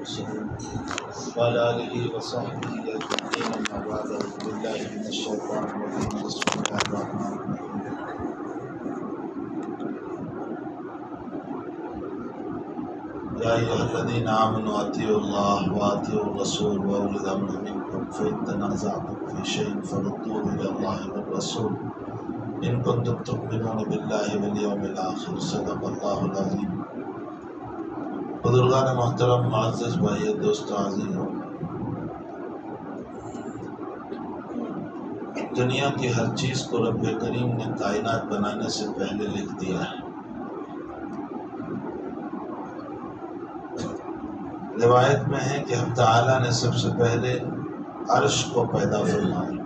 المرسلين وعلى آله وصحبه أجمعين أما بعد أعوذ بالله من الشيطان الرجيم بسم الله الرحمن الرحيم يا أيها الذين آمنوا أطيعوا الله وأطيعوا الرسول وأولي الأمر منكم فإن تنازعتم في شيء فردوه إلى الله والرسول إن كنتم تؤمنون بالله واليوم الآخر صدق الله العظيم۔ بزرگان محترم، معزز بھائی، دوستو، عزیزوں، دنیا کی ہر چیز کو رب کریم نے کائنات بنانے سے پہلے لکھ دیا ہے۔ روایت میں ہے کہ حق تعالیٰ نے سب سے پہلے عرش کو پیدا فرمایا۔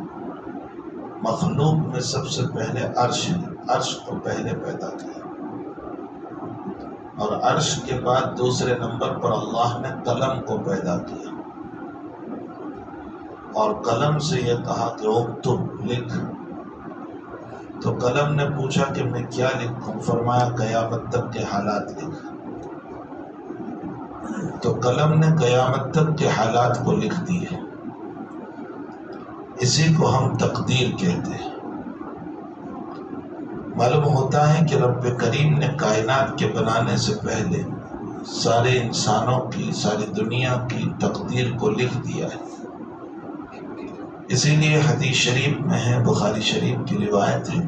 مخلوق میں سب سے پہلے عرش ہے، عرش کو پہلے پیدا کیا، اور عرش کے بعد دوسرے نمبر پر اللہ نے قلم کو پیدا کیا، اور قلم سے یہ کہا کہ اکتب، لکھ۔ تو قلم نے پوچھا کہ میں کیا لکھوں؟ فرمایا قیامت تک کے حالات لکھ۔ تو قلم نے قیامت تک کے حالات کو لکھ دیے۔ اسی کو ہم تقدیر کہتے ہیں۔ معلوم ہوتا ہے کہ رب کریم نے کائنات کے بنانے سے پہلے سارے انسانوں کی، ساری دنیا کی تقدیر کو لکھ دیا ہے۔ اسی لیے حدیث شریف میں ہے، بخاری شریف کی روایت ہے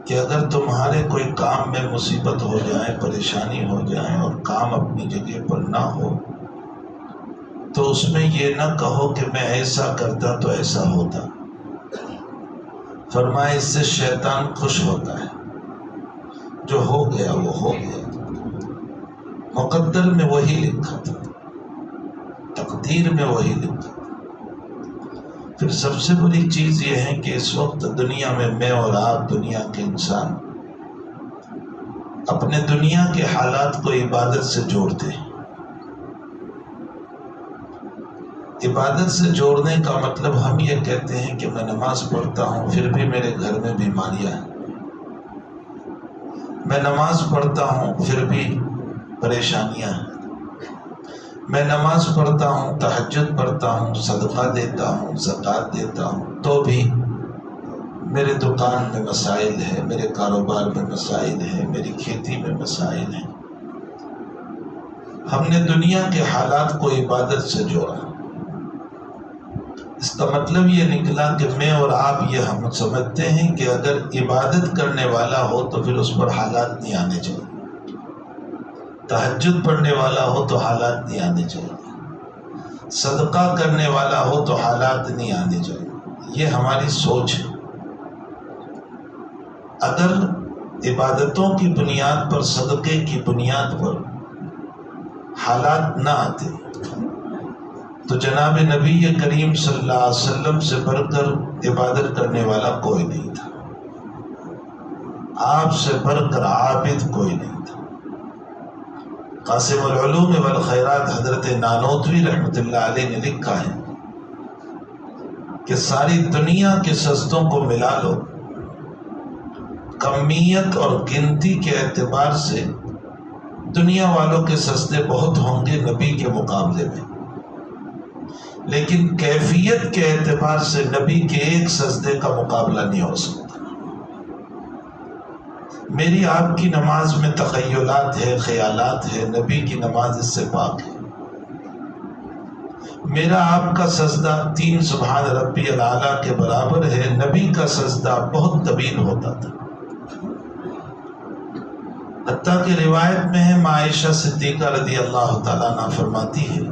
کہ اگر تمہارے کوئی کام میں مصیبت ہو جائے، پریشانی ہو جائے، اور کام اپنی جگہ پر نہ ہو، تو اس میں یہ نہ کہو کہ میں ایسا کرتا تو ایسا ہوتا۔ فرمایا اس سے شیطان خوش ہوتا ہے۔ جو ہو گیا وہ ہو گیا، مقدر میں وہی لکھا تھا، تقدیر میں وہی لکھا۔ پھر سب سے بڑی چیز یہ ہے کہ اس وقت دنیا میں اور آپ، دنیا کے انسان، اپنے دنیا کے حالات کو عبادت سے جوڑتے ہیں۔ عبادت سے جوڑنے کا مطلب ہم یہ کہتے ہیں کہ میں نماز پڑھتا ہوں پھر بھی میرے گھر میں بیماریاں ہیں، میں نماز پڑھتا ہوں پھر بھی پریشانیاں ہیں، میں نماز پڑھتا ہوں، تہجد پڑھتا ہوں، صدقہ دیتا ہوں، زکوٰۃ دیتا ہوں، تو بھی میرے دکان میں مسائل ہیں، میرے کاروبار میں مسائل ہیں، میری کھیتی میں مسائل ہیں۔ ہم نے دنیا کے حالات کو عبادت سے جوڑا۔ اس کا مطلب یہ نکلا کہ میں اور آپ یہ ہم سمجھتے ہیں کہ اگر عبادت کرنے والا ہو تو پھر اس پر حالات نہیں آنے چاہیے، تہجد پڑھنے والا ہو تو حالات نہیں آنے چاہیے، صدقہ کرنے والا ہو تو حالات نہیں آنے چاہیے۔ یہ ہماری سوچ ہے۔ اگر عبادتوں کی بنیاد پر، صدقے کی بنیاد پر حالات نہ آتے تو جناب نبی کریم صلی اللہ علیہ وسلم سے بڑھ کر عبادت کرنے والا کوئی نہیں تھا، آپ سے بڑھ کر عابد کوئی نہیں تھا۔ قاسم العلوم والخیرات حضرت نانوتوی رحمۃ اللہ علیہ نے لکھا ہے کہ ساری دنیا کے سجدوں کو ملا لو، کمیت اور گنتی کے اعتبار سے دنیا والوں کے سجدے بہت ہوں گے نبی کے مقابلے میں، لیکن کیفیت کے اعتبار سے نبی کے ایک سجدے کا مقابلہ نہیں ہو سکتا۔ میری آپ کی نماز میں تخیلات ہے، خیالات ہے، نبی کی نماز اس سے پاک ہے۔ میرا آپ کا سجدہ 3 سبحان ربی الاعلیٰ کے برابر ہے، نبی کا سجدہ بہت طویل ہوتا تھا۔ حتیٰ کہ روایت میں ہے، عائشہ صدیقہ رضی اللہ تعالیٰ عنہ فرماتی ہے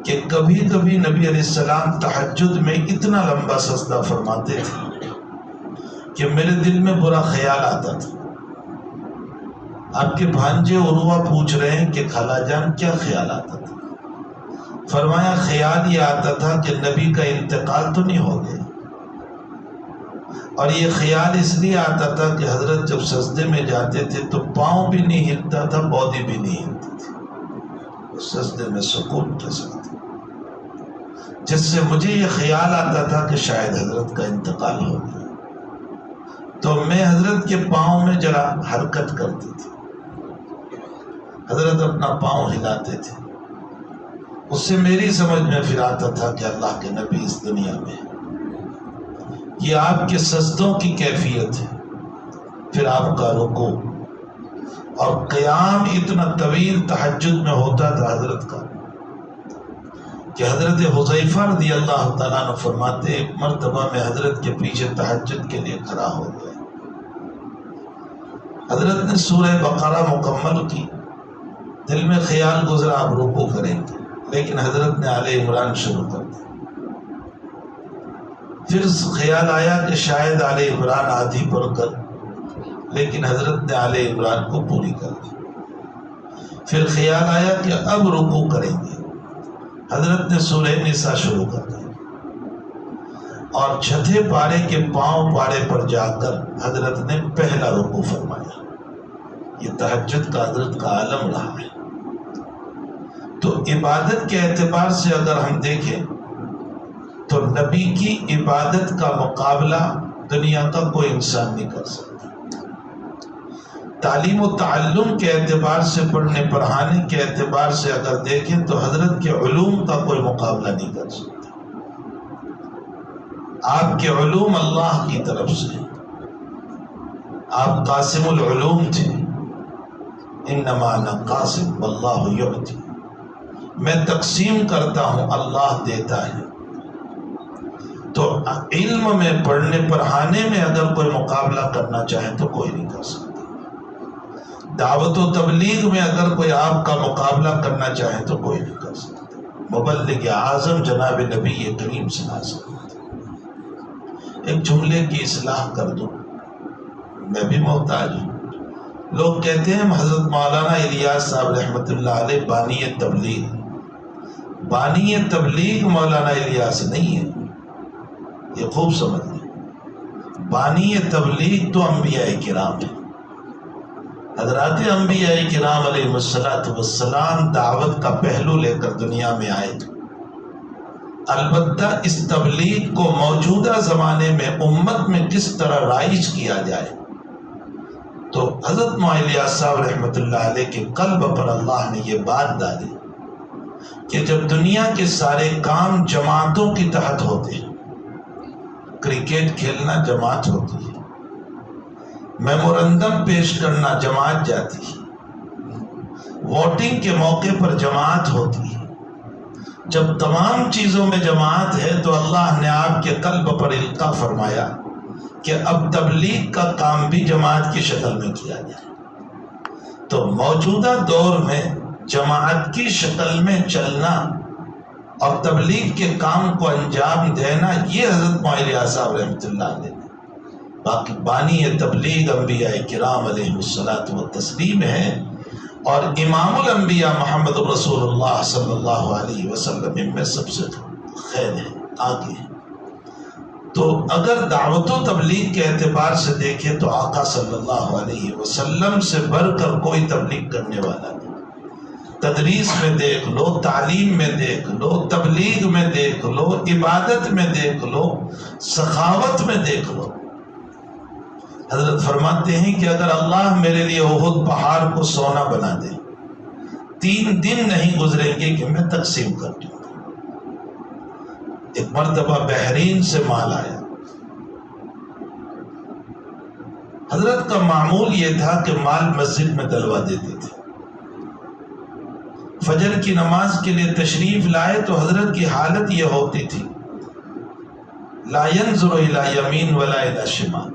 کہ کبھی کبھی نبی علیہ السلام تہجد میں اتنا لمبا سجدہ فرماتے تھے کہ میرے دل میں برا خیال آتا تھا۔ آپ کے بھانجے عروہ پوچھ رہے ہیں کہ خالہ جان کیا خیال آتا تھا؟ فرمایا خیال یہ آتا تھا کہ نبی کا انتقال تو نہیں ہو گیا، اور یہ خیال اس لیے آتا تھا کہ حضرت جب سجدے میں جاتے تھے تو پاؤں بھی نہیں ہلتا تھا، بودی بھی نہیں ہلتی تھی، اس سجدے میں سکون کے ساتھ، جس سے مجھے یہ خیال آتا تھا کہ شاید حضرت کا انتقال ہو گیا، تو میں حضرت کے پاؤں میں ذرا حرکت کرتی تھی۔ حضرت اپنا پاؤں ہلاتے تھے. اس سے میری سمجھ میں پھر آتا تھا کہ اللہ کے نبی اس دنیا میں ہے. یہ آپ کے سجدوں کی کیفیت ہے. پھر آپ کا رکوع اور قیام اتنا طویل تہجد میں ہوتا تھا حضرت کا کہ حضرت حذیفہ رضی اللہ تعالیٰ عنہ فرماتے ایک مرتبہ میں حضرت کے پیچھے تہجد کے لیے کھڑا ہو گیا. حضرت نے سورہ بقرہ مکمل کی. دل میں خیال گزرا آپ رکوع کریں گے، لیکن حضرت نے آل عمران شروع کر دی. پھر خیال آیا کہ شاید آل عمران آدھی پڑھ کر، لیکن حضرت نے آل عمران کو پوری کر دی. پھر خیال آیا کہ اب رکوع کریں گے، حضرت نے سورہ نساء شروع کر دی اور چھٹے پارے کے پاؤں پارے پر جا کر حضرت نے پہلا رکوع فرمایا. یہ تہجد کا حضرت کا عالم رہا ہے. تو عبادت کے اعتبار سے اگر ہم دیکھیں تو نبی کی عبادت کا مقابلہ دنیا کا کوئی انسان نہیں کر سکتا. تعلیم و تعلم کے اعتبار سے، پڑھنے پڑھانے کے اعتبار سے اگر دیکھیں تو حضرت کے علوم کا کوئی مقابلہ نہیں کر سکتا. آپ کے علوم اللہ کی طرف سے، آپ قاسم العلوم تھے. انما انا قاسم واللہ یعطی، میں تقسیم کرتا ہوں، اللہ دیتا ہے. تو علم میں، پڑھنے پڑھانے میں اگر کوئی مقابلہ کرنا چاہے تو کوئی نہیں کر سکتا. دعوت و تبلیغ میں اگر کوئی آپ کا مقابلہ کرنا چاہے تو کوئی نہیں کر سکتا. مبلغ اعظم جناب نبی کریم صلی اللہ علیہ وسلم. ایک جملے کی اصلاح کر دوں، میں بھی محتاج ہوں. لوگ کہتے ہیں حضرت مولانا الیاس صاحب رحمۃ اللہ علیہ بانی تبلیغ. بانی تبلیغ مولانا الیاس نہیں ہے، یہ خوب سمجھ لیں. بانی تبلیغ تو انبیاء کرام ہیں. حضرات انبیاء کرام علیہ السلام دعوت کا پہلو لے کر دنیا میں آئے. البتہ اس تبلیغ کو موجودہ زمانے میں امت میں کس طرح رائج کیا جائے، تو حضرت مولانا الیاس صاحب رحمۃ اللہ علیہ کے قلب پر اللہ نے یہ بات ڈالی کہ جب دنیا کے سارے کام جماعتوں کے تحت ہوتے ہیں، کرکٹ کھیلنا جماعت ہوتی ہے، میمورندم پیش کرنا جماعت جاتی ہے، ووٹنگ کے موقع پر جماعت ہوتی ہے. جب تمام چیزوں میں جماعت ہے تو اللہ نے آپ کے قلب پر القاء فرمایا کہ اب تبلیغ کا کام بھی جماعت کی شکل میں کیا جائے. تو موجودہ دور میں جماعت کی شکل میں چلنا اور تبلیغ کے کام کو انجام دینا، یہ حضرت مولانا الیاس صاحب رحمۃ اللہ علیہ. باقی بانی تبلیغ انبیاء کرام علیہ الصلوۃ والتسلیم ہے، اور امام الانبیاء محمد رسول اللہ صلی اللہ علیہ وسلم ان میں سب سے خیر ہے، آگے ہے. تو اگر دعوت و تبلیغ کے اعتبار سے دیکھیں تو آقا صلی اللہ علیہ وسلم سے بڑھ کر کوئی تبلیغ کرنے والا نہیں. تدریس میں دیکھ لو، تعلیم میں دیکھ لو، تبلیغ میں دیکھ لو، عبادت میں دیکھ لو، سخاوت میں دیکھ لو. حضرت فرماتے ہیں کہ اگر اللہ میرے لیے احد پہاڑ کو سونا بنا دے، 3 دن نہیں گزریں گے کہ میں تقسیم کر دوں. ایک مرتبہ بحرین سے مال آیا. حضرت کا معمول یہ تھا کہ مال مسجد میں ڈلوا دیتے تھے. فجر کی نماز کے لیے تشریف لائے تو حضرت کی حالت یہ ہوتی تھی، لا ينظر الى یمین ولا الى شمال.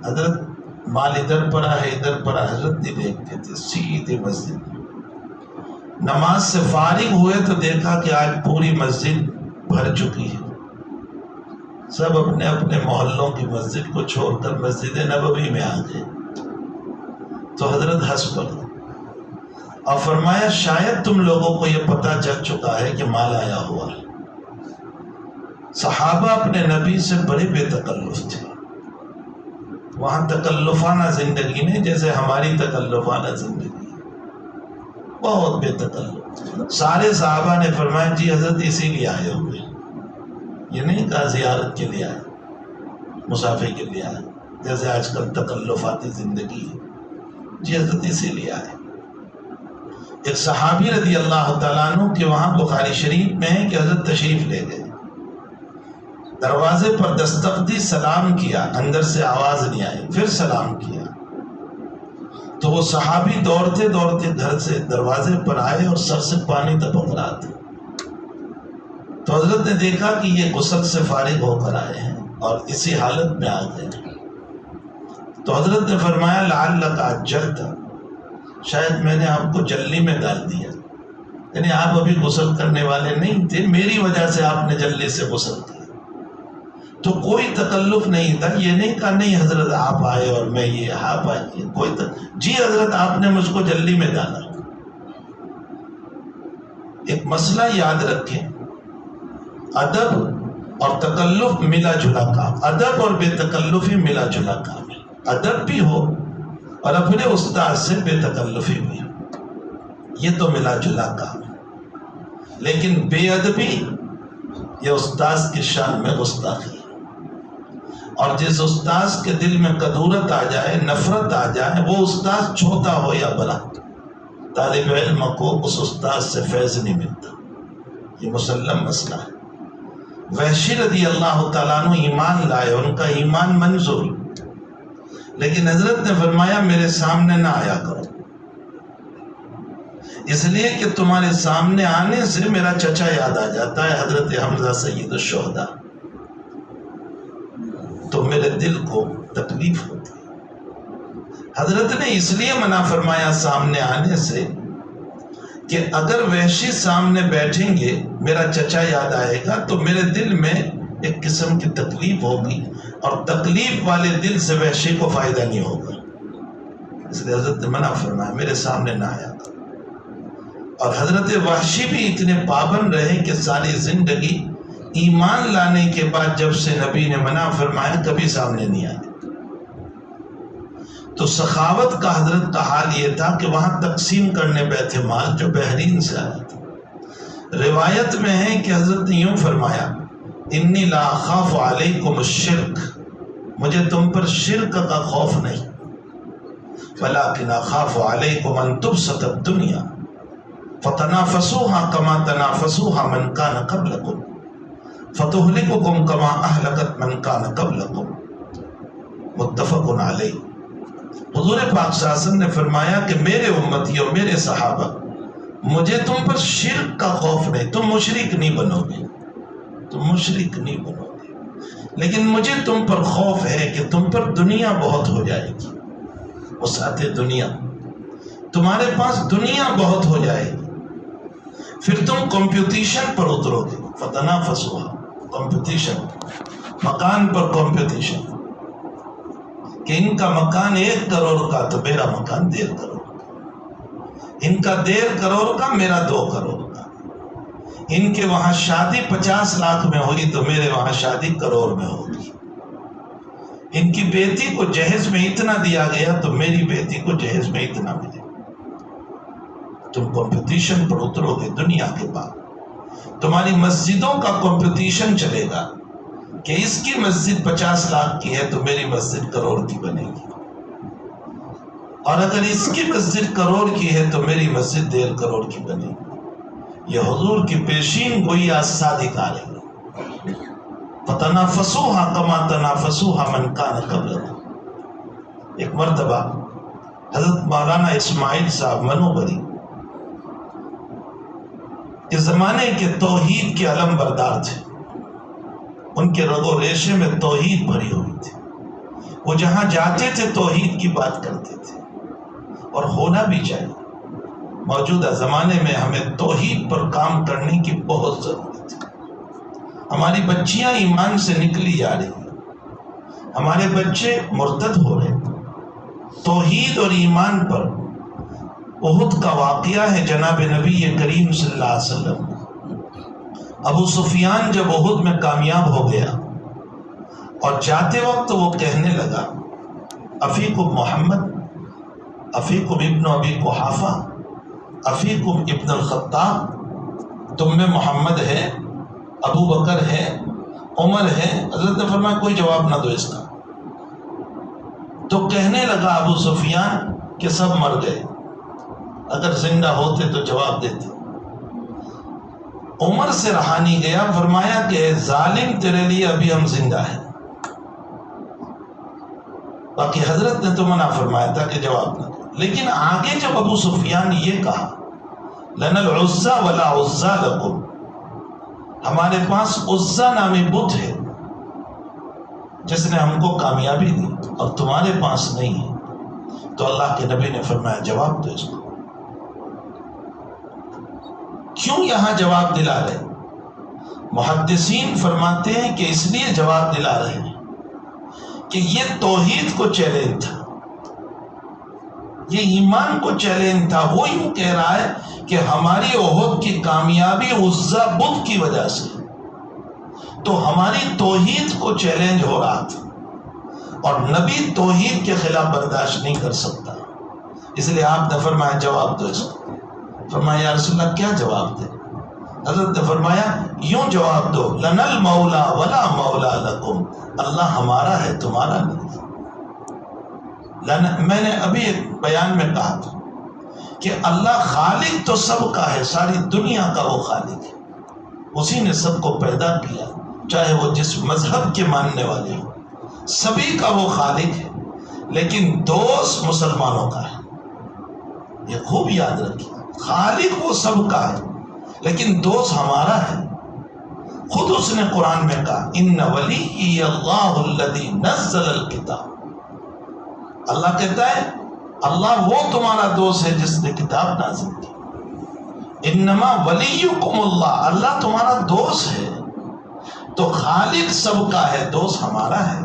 حضرت مال ادھر پڑا ہے ادھر پڑا، حضرت نہیں دیکھتے تھے، سیدھے مسجد میں. نماز سے فارغ ہوئے تو دیکھا کہ آج پوری مسجد بھر چکی ہے. سب اپنے اپنے محلوں کی مسجد کو چھوڑ کر مسجد نبوی میں آ گئے. تو حضرت ہنس پڑے اور فرمایا شاید تم لوگوں کو یہ پتہ چل چکا ہے کہ مال آیا ہوا ہے. صحابہ اپنے نبی سے بڑے بے تکلف تھے. وہاں تکلفانہ زندگی نہیں جیسے ہماری تکلفانہ زندگی ہے، بہت بے تکلف. سارے صحابہ نے فرمایا جی حضرت اسی لیے آئے ہوئے، یہ نہیں کہا زیارت کے لیے آئے، مسافر کے لیے آئے جیسے آج کل تکلفاتی زندگی ہے. جی حضرت اسی لیے آئے. ایک صحابی رضی اللہ تعالیٰ عنہ کے وہاں بخاری شریف میں ہے کہ حضرت تشریف لے گئے، دروازے پر دستک دی، سلام کیا، اندر سے آواز نہیں آئی، پھر سلام کیا تو وہ صحابی دوڑتے دوڑتے گھر سے دروازے پر آئے اور سر سے پانی ٹپک رہا تھا۔ تو حضرت نے دیکھا کہ یہ غسل سے فارغ ہو کر آئے ہیں اور اسی حالت میں آ گئے، تو حضرت نے فرمایا لعلک عجلت، شاید میں نے آپ کو جلدی میں ڈال دیا، یعنی آپ ابھی غسل کرنے والے نہیں تھے، میری وجہ سے آپ نے جلدی سے غسل کیا۔ تو کوئی تکلف نہیں تھا، یہ نہیں کہا نہیں حضرت آپ آئے اور میں یہ آپ آئے، کوئی جی حضرت آپ نے مجھ کو جلدی میں ڈالا۔ ایک مسئلہ یاد رکھیں، ادب اور تکلف ملا جلا کام، ادب اور بے تکلفی ملا جلا کام ہے، ادب بھی ہو اور اپنے استاد سے بے تکلفی بھی ہو، یہ تو ملا جلا کام ہے۔ لیکن بے ادبی یہ استاد کی شان میں گستاخی، اور جس استاذ کے دل میں کدورت آ جائے، نفرت آ جائے، وہ استاذ چھوٹا ہو یا بڑا، طالب علم کو اس استاذ سے فیض نہیں ملتا، یہ مسلم مسئلہ ہے۔ وحشی رضی اللہ تعالیٰ عنہ ایمان لائے، ان کا ایمان منظور، لیکن حضرت نے فرمایا میرے سامنے نہ آیا کرو، اس لیے کہ تمہارے سامنے آنے سے میرا چچا یاد آ جاتا ہے، حضرت حمزہ سید الشہداء، تو میرے دل کو تکلیف ہوتی ہے۔ حضرت نے اس لیے منع فرمایا سامنے آنے سے کہ اگر وحشی سامنے بیٹھیں گے میرا چچا یاد آئے گا تو میرے دل میں ایک قسم کی تکلیف ہوگی، اور تکلیف والے دل سے وحشی کو فائدہ نہیں ہوگا، اس لیے حضرت نے منع فرمایا میرے سامنے نہ آیا کرو۔ اور حضرت وحشی بھی اتنے پابند رہے کہ ساری زندگی ایمان لانے کے بعد جب سے نبی نے منع فرمایا کبھی سامنے نہیں آئے۔ تو سخاوت کا حضرت کا حال یہ تھا کہ وہاں تقسیم کرنے بیٹھے مال جو بحرین سے آیا تھا۔ روایت میں ہے کہ حضرت نے یوں فرمایا انی لا اخاف علیکم الشرک، مجھے تم پر شرک کا خوف نہیں، ولکن اخاف علیکم ان تبسط الدنیا فتنافسوها کما تنافسوها من کان قبلکم فتہلککم کما اہلکت من کان قبلکم، متفق علیہ۔ حضور پاک صلی اللہ علیہ وسلم نے فرمایا کہ میرے امتیوں، میرے صحابہ، مجھے تم پر شرک کا خوف نہیں، تم مشرک نہیں بنو گے، تم مشرک نہیں بنو گے، لیکن مجھے تم پر خوف ہے کہ تم پر دنیا بہت ہو جائے گی، وسعت دنیا، تمہارے پاس دنیا بہت ہو جائے گی، پھر تم کمپٹیشن پر اترو گے، فتنافسوها، کمپٹیشن، مکان پر کمپٹیشن، کہ ان کا مکان 1 کروڑ کا تو میرا مکان 1.5 کروڑ کا، ان کا 1.5 کروڑ کا میرا 2 کروڑ کا، ان کے وہاں شادی 50 لاکھ میں ہوگی تو میرے وہاں شادی 1 کروڑ میں ہوگی، ان کی بیٹی کو جہیز میں اتنا دیا گیا تو میری بیٹی کو جہیز میں اتنا ملے۔ تم کمپٹیشن پر اترو گے دنیا کے بعد، تمہاری مسجدوں کا کمپٹیشن چلے گا کہ اس کی مسجد 50 لاکھ کی ہے تو میری مسجد 1 کروڑ کی بنے گی، اور اگر اس کی مسجد 1 کروڑ کی ہے تو میری مسجد 1.5 کروڑ کی بنے گی۔ یہ حضور کی پیشین گوئی صادق آ رہی ہے، فتنافسوها کما تنافسوها من کان قبلکم۔ ایک مرتبہ حضرت مولانا اسماعیل صاحب منوبری اس زمانے کے توحید کے علم بردار تھے، ان کے رگ و ریشے میں توحید بھری ہوئی تھی، وہ جہاں جاتے تھے توحید کی بات کرتے تھے، اور ہونا بھی چاہیے۔ موجودہ زمانے میں ہمیں توحید پر کام کرنے کی بہت ضرورت ہے۔ ہماری بچیاں ایمان سے نکلی جا رہی ہیں، ہمارے بچے مرتد ہو رہے ہیں۔ توحید اور ایمان پر احد کا واقعہ ہے، جناب نبی کریم صلی اللہ علیہ وسلم، ابو سفیان جب احد میں کامیاب ہو گیا اور جاتے وقت وہ کہنے لگا افیکم محمد، افیکم ابن ابی قحافہ، افیکم ابن الخطاب، تم میں محمد ہے، ابو بکر ہے، عمر ہے۔ حضرت نے فرمایا کوئی جواب نہ دو اس کا، تو کہنے لگا ابو سفیان کہ سب مر گئے، اگر زندہ ہوتے تو جواب دیتے۔ عمر سے رہا نہیں گیا، فرمایا کہ ظالم تیرے لیے ابھی ہم زندہ ہیں۔ باقی حضرت نے تو منع فرمایا تھا کہ جواب نہ دو، لیکن آگے جب ابو سفیان نے یہ کہا لَنَا الْعُزَّى وَلَا عُزَّى لَكُمْ، ہمارے پاس عزا نامی بت ہے جس نے ہم کو کامیابی دی اور تمہارے پاس نہیں ہے، تو اللہ کے نبی نے فرمایا جواب دو اس کو۔ کیوں یہاں جواب دلا رہے؟ محدثین فرماتے ہیں کہ اس لیے جواب دلا رہے ہیں کہ یہ توحید کو چیلنج تھا، یہ ایمان کو چیلنج تھا۔ وہ یوں کہہ رہا ہے کہ ہماری احد کی کامیابی عزا بت کی وجہ سے، تو ہماری توحید کو چیلنج ہو رہا تھا اور نبی توحید کے خلاف برداشت نہیں کر سکتا، اس لیے آپ نے فرمایا جواب دو اس کو۔ فرمایا یا رسول اللہ کیا جواب دے؟ حضرت نے فرمایا یوں جواب دو لَنَا الْمَوْلَى وَلَا مَوْلَى لَكُمْ، اللہ ہمارا ہے تمہارا نہیں۔ میں نے ابھی ایک بیان میں کہا تھا کہ اللہ خالق تو سب کا ہے، ساری دنیا کا وہ خالق ہے، اسی نے سب کو پیدا کیا، چاہے وہ جس مذہب کے ماننے والے ہوں، سبھی کا وہ خالق ہے، لیکن دوست مسلمانوں کا ہے۔ یہ خوب یاد رکھیے، خالق وہ سب کا ہے لیکن دوست ہمارا ہے۔ خود اس نے قرآن میں کہا ان ولی اللہ الذی نزل الکتاب، اللہ کہتا ہے اللہ وہ تمہارا دوست ہے جس نے کتاب نازل کی۔ انما ولیکم اللہ، اللہ تمہارا دوست ہے، تو خالق سب کا ہے، دوست ہمارا ہے،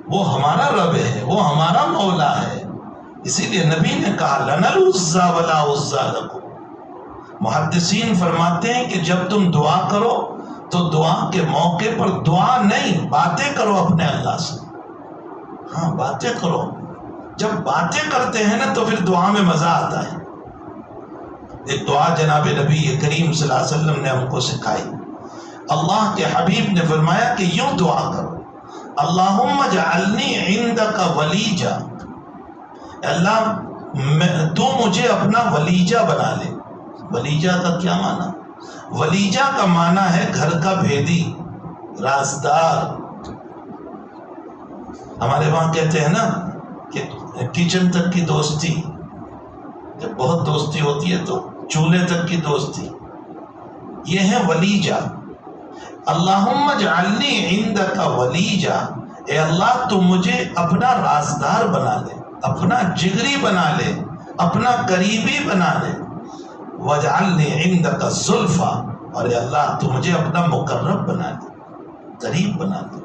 وہ ہمارا رب ہے، وہ ہمارا مولا ہے۔ اسی لیے نبی نے کہا لَنَا الْعُزَّى وَلَا عُزَّى لَكُمْ۔ محدثین فرماتے ہیں کہ جب تم دعا کرو تو دعا کے موقع پر دعا نہیں، باتیں کرو اپنے اللہ سے۔ ہاں باتیں کرو، جب باتیں کرتے ہیں نا تو پھر دعا میں مزہ آتا ہے۔ ایک دعا جناب نبی کریم صلی اللہ علیہ وسلم نے ہم کو سکھائی، اللہ کے حبیب نے فرمایا کہ یوں دعا کرو اللہم اجعلنی عندک ولیجا، اللہ تو مجھے اپنا ولیجہ بنا لے۔ ولیجہ کا کیا معنی؟ ولیجہ کا معنی ہے گھر کا بھیدی، رازدار۔ ہمارے وہاں کہتے ہیں نا کہ کچن تک کی دوستی، جب بہت دوستی ہوتی ہے تو چولہے تک کی دوستی، یہ ہے ولیجہ۔ اللہم اجعلنی عندک ولیجا، اے اللہ تو مجھے اپنا رازدار بنا لے، اپنا جگری بنا لے، اپنا قریبی بنا لے۔ وَاجْعَلْنِي عِنْدَكَ الزُّلْفَىٰ، اور اے اللہ تو مجھے اپنا مقرب بنا لے، قریب بنا لے۔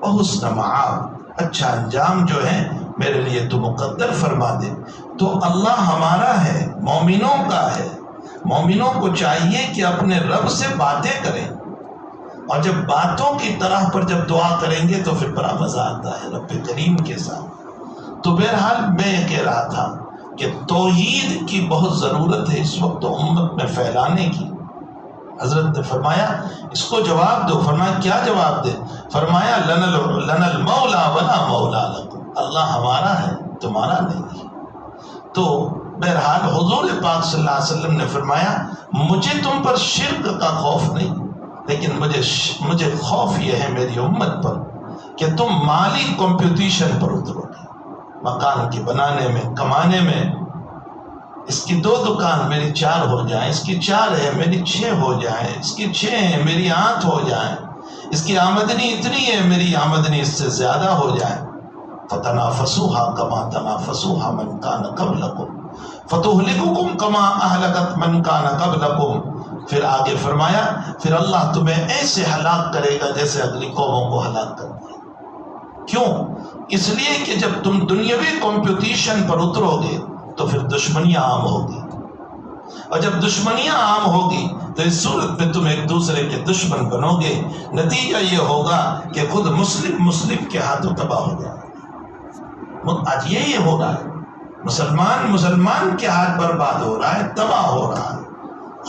وَحُسْنَ مَآبٍ، اچھا انجام جو ہے میرے لیے تو مقدر فرما دے۔ تو اللہ ہمارا ہے، مومنوں کا ہے۔ مومنوں کو چاہیے کہ اپنے رب سے باتیں کریں، اور جب باتوں کی طرح پر جب دعا کریں گے تو پھر بڑا مزہ آتا ہے رب کریم کے ساتھ۔ تو بہرحال میں یہ کہہ رہا تھا کہ توحید کی بہت ضرورت ہے اس وقت امت میں پھیلانے کی۔ حضرت نے فرمایا اس کو جواب دو۔ فرمایا کیا جواب دے؟ فرمایا لَنَا الْمَوْلَى وَلَا مَوْلَى لَكُمْ، اللہ ہمارا ہے تمہارا نہیں۔ تو بہرحال حضور پاک صلی اللہ علیہ وسلم نے فرمایا مجھے تم پر شرک کا خوف نہیں، لیکن مجھے خوف یہ ہے میری امت پر کہ تم مالی کمپٹیشن پر اترو گے، مکان کی بنانے میں، کمانے میں۔ اس کی 2 دکان میری 4 ہو جائیں، اس کی 4 ہے میری 6 ہو جائیں، اس کی 6 ہے میری 8 ہو جائیں، اس کی آمدنی اتنی ہے میری آمدنی اس سے زیادہ ہو جائے۔ فَتَنَافَسُوهَا كَمَا تَنَافَسُوهَا مَنْ كَانَ قَبْلَكُمْ فَتُهْلِكُكُمْ كَمَا أَهْلَكَتْ مَنْ كَانَ قَبْلَكُمْ۔ پھر آگے فرمایا پھر اللہ تمہیں ایسے ہلاک کرے گا جیسے اگلی قوموں کو ہلاک کر دیا۔ کیوں؟ اس لیے کہ جب تم دنیاوی کمپٹیشن پر اترو گے تو پھر دشمنیاں عام ہوگی، اور جب دشمنیاں عام ہوگی تو اس صورت میں تم ایک دوسرے کے دشمن بنو گے۔ نتیجہ یہ ہوگا کہ خود مسلم کے ہاتھوں تباہ ہو جائے۔ آج یہی ہو رہا ہے، مسلمان کے ہاتھ برباد ہو رہا ہے، تباہ ہو رہا ہے۔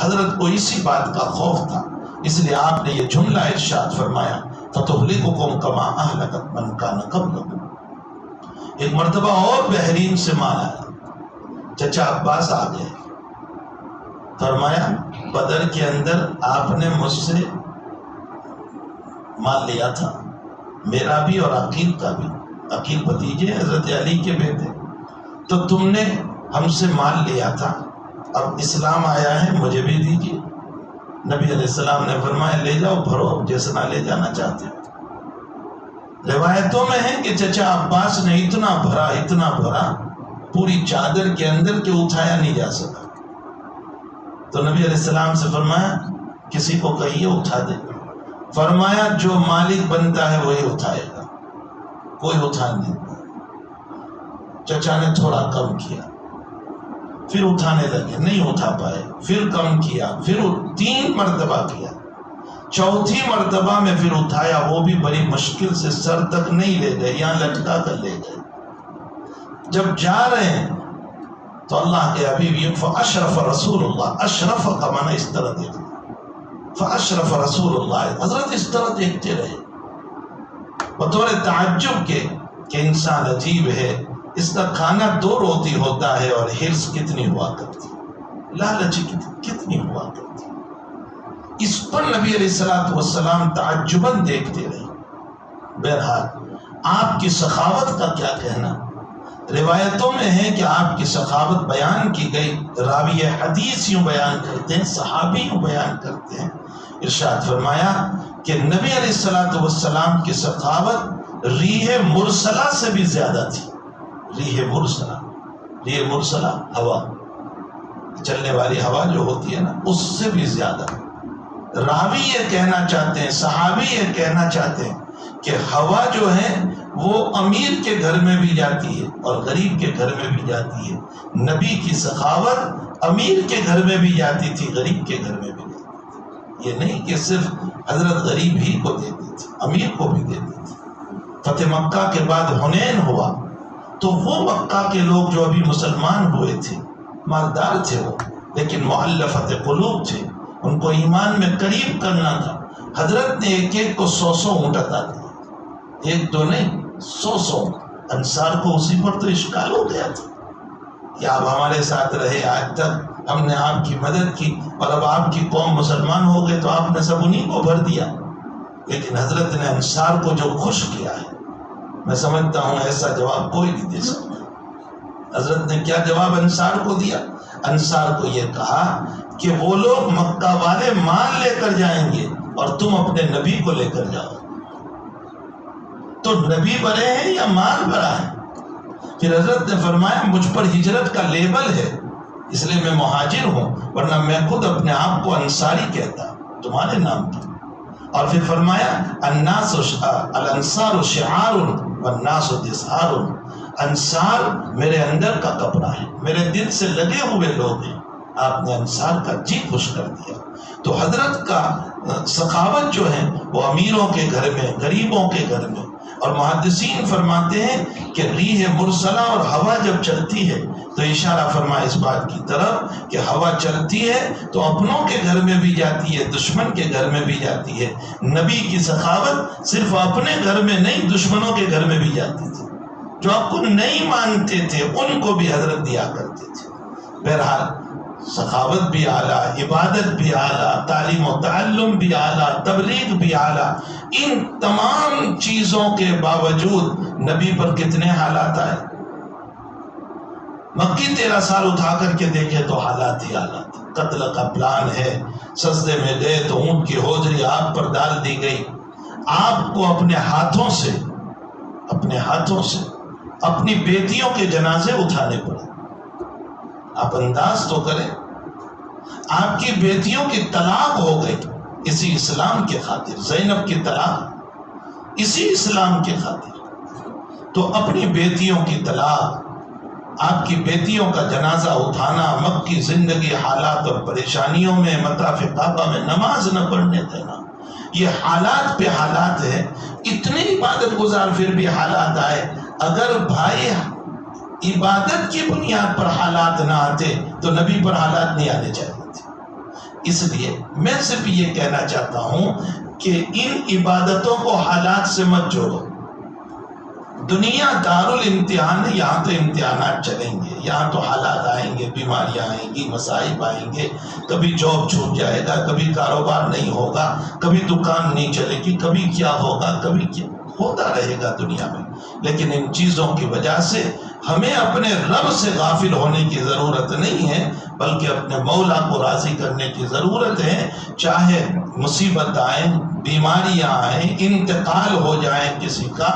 حضرت کو اسی بات کا خوف تھا، اس لیے آپ نے یہ جملہ ارشاد فرمایا فَتُهْلِكُكُمْ كَمَا أَهْلَكَتْ مَنْ كَانَ قَبْلَكُمْ۔ ایک مرتبہ اور بحرین سے مانا ہے، چچا عباس آ گئے. فرمایا بدر کے اندر آپ نے مجھ سے مال لیا تھا، میرا بھی اور عقیل کا بھی. عقیل بھتیجے حضرت علی کے بیٹے. تو تم نے ہم سے مال لیا تھا، اب اسلام آیا ہے مجھے بھی دیجیے. نبی علیہ السلام نے فرمایا لے جاؤ، بھرو جیسا لے جانا چاہتے ہو. روایتوں میں ہے کہ چچا عباس نے اتنا بھرا پوری چادر کے اندر کہ اٹھایا نہیں جا سکا. تو نبی علیہ السلام سے فرمایا کسی کو کہیے اٹھا دے. فرمایا جو مالک بنتا ہے وہی اٹھائے گا، کوئی اٹھا نہیں. چچا نے تھوڑا کم کیا، پھر اٹھانے لگے، نہیں اٹھا پائے، پھر کم کیا، پھر 3 مرتبہ کیا. چوتھی مرتبہ میں پھر اٹھایا، وہ بھی بڑی مشکل سے، سر تک نہیں لے گئے، یہاں لٹکا کر لے گئے. جب جا رہے ہیں تو اللہ کے حبیب یہ فاشرف رسول اللہ، اشرف کا معنی اس طرح دیکھنا، فاشرف رسول اللہ، حضرت اس طرح دیکھتے رہے بطور تعجب کے کہ انسان عجیب ہے، اس کا کھانا 2 روٹی ہوتا ہے اور حرص کتنی ہوا کرتی، لالچ کتنی ہوا کرتی. اس پر نبی علیہ السلام تعجباً دیکھتے رہے. بہرحال آپ کی سخاوت کا کیا کہنا. روایتوں میں ہے کہ آپ کی سخاوت بیان کی گئی. راوی حدیث یوں بیان کرتے ہیں، صحابی یوں بیان کرتے ہیں. ارشاد فرمایا کہ نبی علیہ السلام کی سخاوت ریح مرسلہ سے بھی زیادہ تھی. ریح مرسلہ ہوا، چلنے والی ہوا جو ہوتی ہے نا، اس سے بھی زیادہ. راوی یہ کہنا چاہتے ہیں، صحابی یہ کہنا چاہتے ہیں کہ ہوا جو ہے وہ امیر کے گھر میں بھی جاتی ہے اور غریب کے گھر میں بھی جاتی ہے. نبی کی سخاوت امیر کے گھر میں بھی جاتی تھی، غریب کے گھر میں بھی جاتی تھی. یہ نہیں کہ صرف حضرت غریب ہی کو دیتی تھی، امیر کو بھی دیتی تھی. فتح مکہ کے بعد حنین ہوا تو وہ مکہ کے لوگ جو ابھی مسلمان ہوئے تھے، مالدار تھے وہ، لیکن مؤلفت قلوب تھے، ان کو ایمان میں قریب کرنا تھا. حضرت نے ایک کو 100 اونٹ عطا دیا، 1-2 نہیں، 100. انصار کو اسی پر تو اشکال ہو گیا تھا کہ آپ ہمارے ساتھ رہے، آج تک ہم نے آپ کی مدد کی اور اب آپ کی قوم مسلمان ہو گئے تو آپ نے سب انہی کو بھر دیا. لیکن حضرت نے انصار کو جو خوش کیا ہے، میں سمجھتا ہوں ایسا جواب کوئی نہیں دے سکتا. حضرت نے کیا جواب انصار کو دیا؟ انصار کو یہ کہا کہ وہ لوگ مکہ والے مال لے کر جائیں گے اور تم اپنے نبی کو لے کر جاؤ. تو نبی بڑے ہیں یا مال بڑا ہے؟ پھر حضرت نے فرمایا مجھ پر ہجرت کا لیبل ہے، اس لیے میں مہاجر ہوں، ورنہ میں خود اپنے آپ کو انصاری کہتا تمہارے نام کی. اور پھر فرمایا الانصار شعار والناس دثار. انصار میرے اندر کا کپڑا ہے، میرے دل سے لگے ہوئے لوگ ہیں. آپ نے انصار کا جی خوش کر دیا. تو حضرت کا سخاوت جو ہے وہ امیروں کے گھر میں، غریبوں کے گھر میں. اور محدثین فرماتے ہیں کہ ریح مرسلہ اور ہوا جب چلتی ہے تو اشارہ فرما اس بات کی طرف کہ ہوا چلتی ہے تو اپنوں کے گھر میں بھی جاتی ہے، دشمن کے گھر میں بھی جاتی ہے. نبی کی سخاوت صرف اپنے گھر میں نہیں، دشمنوں کے گھر میں بھی جاتی تھی. جو آپ کو نہیں مانتے تھے ان کو بھی حضرت دیا کرتے تھے. بہرحال سخاوت بھی اعلیٰ، عبادت بھی اعلیٰ، تعلیم و تعلم بھی اعلیٰ، تبلیغ بھی اعلیٰ. ان تمام چیزوں کے باوجود نبی پر کتنے حالات آئے. مکی 13 سال اٹھا کر کے دیکھے تو حالات ہی حالات. قتل کا پلان ہے، سجدے میں گئے تو اونٹ کی ہوجری آپ پر ڈال دی گئی. آپ کو اپنے ہاتھوں سے اپنی بیٹیوں کے جنازے اٹھانے پڑے. آپ انداز تو کریں، آپ کی بیٹیوں کی طلاق ہو گئی اسی اسلام کے خاطر. زینب کی طلاق اسی اسلام کے خاطر. تو اپنی بیٹیوں کی طلاق، آپ کی بیٹیوں کا جنازہ اٹھانا، مکی زندگی حالات اور پریشانیوں میں، مطاف کعبہ میں نماز نہ پڑھنے دینا، یہ حالات پہ حالات ہے. اتنے عبادت گزار پھر بھی حالات آئے. اگر بھائی عبادت کی بنیاد پر حالات نہ آتے تو نبی پر حالات نہیں آنے چاہیے تھے. اس لیے میں صرف یہ کہنا چاہتا ہوں کہ ان عبادتوں کو حالات سے مت جوڑو. دنیا دارالامتحان ہے، یہاں تو امتحانات چلیں گے، یہاں تو حالات آئیں گے، بیماریاں آئیں گی، مصائب آئیں گے، کبھی جاب چھوٹ جائے گا، کبھی کاروبار نہیں ہوگا، کبھی دکان نہیں چلے گی، کبھی کیا ہوگا، کبھی کیا ہوتا رہے گا دنیا میں۔ لیکن ان چیزوں کی وجہ سے ہمیں اپنے رب سے غافل ہونے کی ضرورت نہیں ہے، بلکہ اپنے مولا کو راضی کرنے کی ضرورت ہے۔ چاہے مصیبت آئیں، بیماریاں آئیں، انتقال ہو جائیں کسی کا،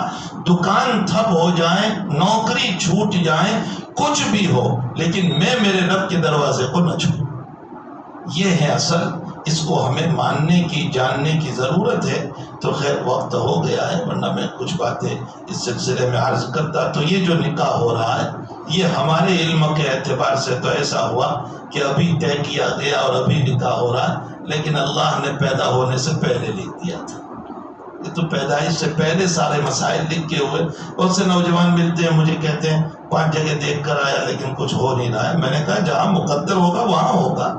دکان ٹھپ ہو جائیں، نوکری چھوٹ جائیں، کچھ بھی ہو، لیکن میں میرے رب کے دروازے کو نہ چھوڑوں۔ یہ ہے اصل، اس کو ہمیں ماننے کی، جاننے کی ضرورت ہے۔ تو خیر وقت ہو گیا ہے، ورنہ میں کچھ باتیں اس سلسلے میں عرض کرتا۔ تو یہ جو نکاح ہو رہا ہے، یہ ہمارے علم کے اعتبار سے تو ایسا ہوا کہ ابھی طے کیا گیا اور ابھی نکاح ہو رہا ہے، لیکن اللہ نے پیدا ہونے سے پہلے لکھ دیا تھا۔ یہ تو پیدائش سے پہلے سارے مسائل لکھ کے ہوئے۔ بہت سے نوجوان ملتے ہیں، مجھے کہتے ہیں 5 جگہ دیکھ کر آیا لیکن کچھ ہو نہیں رہا ہے۔ میں نے کہا جہاں مقدر ہوگا وہاں ہوگا،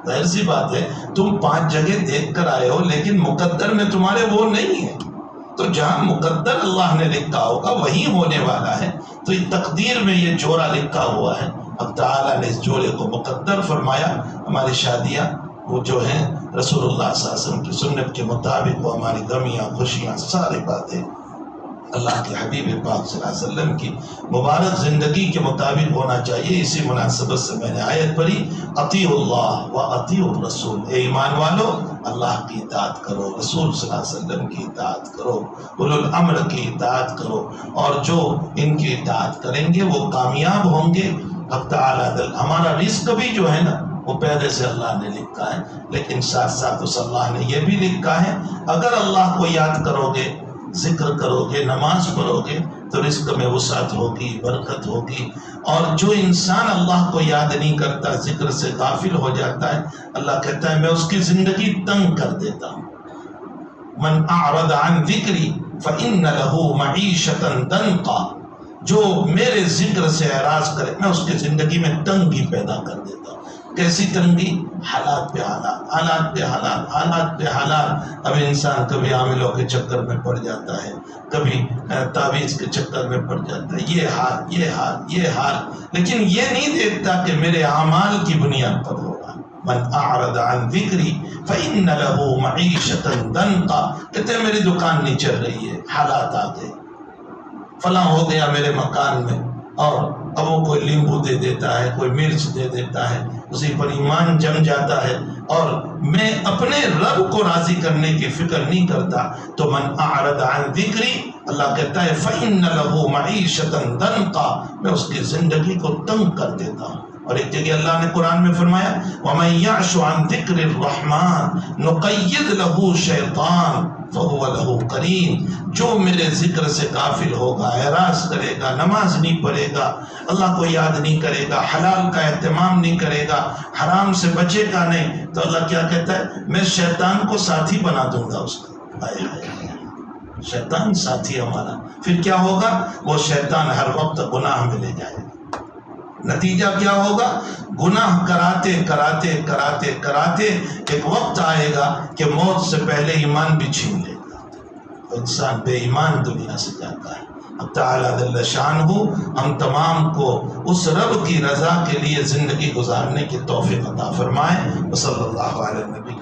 ظاہر سی بات ہے۔ تم 5 جگہ دیکھ کر آئے ہو لیکن مقدر میں تمہارے وہ نہیں ہے، تو جہاں مقدر اللہ نے لکھا ہوگا وہی ہونے والا ہے۔ تو یہ تقدیر میں یہ جوڑا لکھا ہوا ہے، اب تعالیٰ نے اس جوڑے کو مقدر فرمایا۔ ہماری شادیاں وہ جو ہیں رسول اللہ صلی اللہ علیہ وسلم کی سنت کے مطابق، وہ ہماری غمیاں، خوشیاں، ساری باتیں اللہ کے حبیب پاک صلی اللہ علیہ وسلم کی مبارک زندگی کے مطابق ہونا چاہیے۔ اسی مناسبت سے میں نے آیت پڑھی، اطیعوا اللہ و اطیعوا الرسول، اے ایمان والو اللہ کی اطاعت کرو، رسول صلی اللہ علیہ وسلم کی اطاعت کرو، اولو الامر کی اطاعت کرو، اور جو ان کی اطاعت کریں گے وہ کامیاب ہوں گے۔ اب تعالیٰ ہمارا رزق بھی جو ہے نا وہ پہلے سے اللہ نے لکھا ہے، لیکن ساتھ ساتھ اس اللہ نے یہ بھی لکھا ہے اگر اللہ کو یاد کرو گے، ذکر کرو گے، نماز پڑھو گے تو رزق میں وسعت ہوگی، برکت ہوگی۔ اور جو انسان اللہ کو یاد نہیں کرتا، ذکر سے غافل ہو جاتا ہے، اللہ کہتا ہے میں اس کی زندگی تنگ کر دیتا ہوں۔ من اعرض عن ذکری فإن له معیشة ضنکا، جو میرے ذکر سے اعراض کرے میں اس کی زندگی میں تنگی پیدا کر دیتا ہوں۔ کیسی تنگی؟ حالات پہ حالات، حالات پہ حالات، حالات پہ حالات۔ اب انسان کبھی عاملوں کے چکر میں پڑ جاتا ہے، کبھی تعویذ کے چکر میں پڑ جاتا ہے، یہ حال، یہ حال، یہ حال، لیکن یہ نہیں دیکھتا کہ میرے اعمال کی بنیاد پر ہو رہا۔ من اعرض عن ذکری فإن له معیشة ضنکا، کہتے ہیں میری دکان نہیں چل رہی ہے، حالات آ گئے، فلاں ہو گیا میرے مکان میں، اور اب وہ کوئی لیمبو دے دیتا ہے، کوئی مرچ دے دیتا ہے، اسی پر ایمان جم جاتا ہے، اور میں اپنے رب کو راضی کرنے کی فکر نہیں کرتا۔ تو من اعرض عن ذکری، اللہ کہتا ہے فإن له معیشة ضنکا، میں اس کی زندگی کو تنگ کر دیتا ہوں۔ اور ایک جگہ اللہ نے قرآن میں فرمایا وَمَن يَعْشُ عَن ذِكْرِ الرَّحْمَنِ نُقَيِّضْ لَهُ شَيْطَانٌ فَهُوَ لَهُ قَرِينٌ، جو میرے ذکر سے غافل ہوگا، اعراض کرے گا، نماز نہیں پڑھے گا، اللہ کو یاد نہیں کرے گا، حلال کا اہتمام نہیں کرے گا، حرام سے بچے گا نہیں، تو اللہ کیا کہتا ہے میں شیطان کو ساتھی بنا دوں گا اس کا۔ آئے آئے، شیطان ساتھی ہمارا، پھر کیا ہوگا؟ وہ شیطان ہر وقت گناہ میں لے جائے گا۔ نتیجہ کیا ہوگا؟ گناہ کراتے کراتے کراتے کراتے ایک وقت آئے گا کہ موت سے پہلے ایمان بھی چھین لے گا، انسان بے ایمان دنیا سے جاتا ہے۔ اب تعالیٰ جل شانہ ہم تمام کو اس رب کی رضا کے لیے زندگی گزارنے کی توفیق عطا فرمائے۔ وصلی اللہ علیہ نبی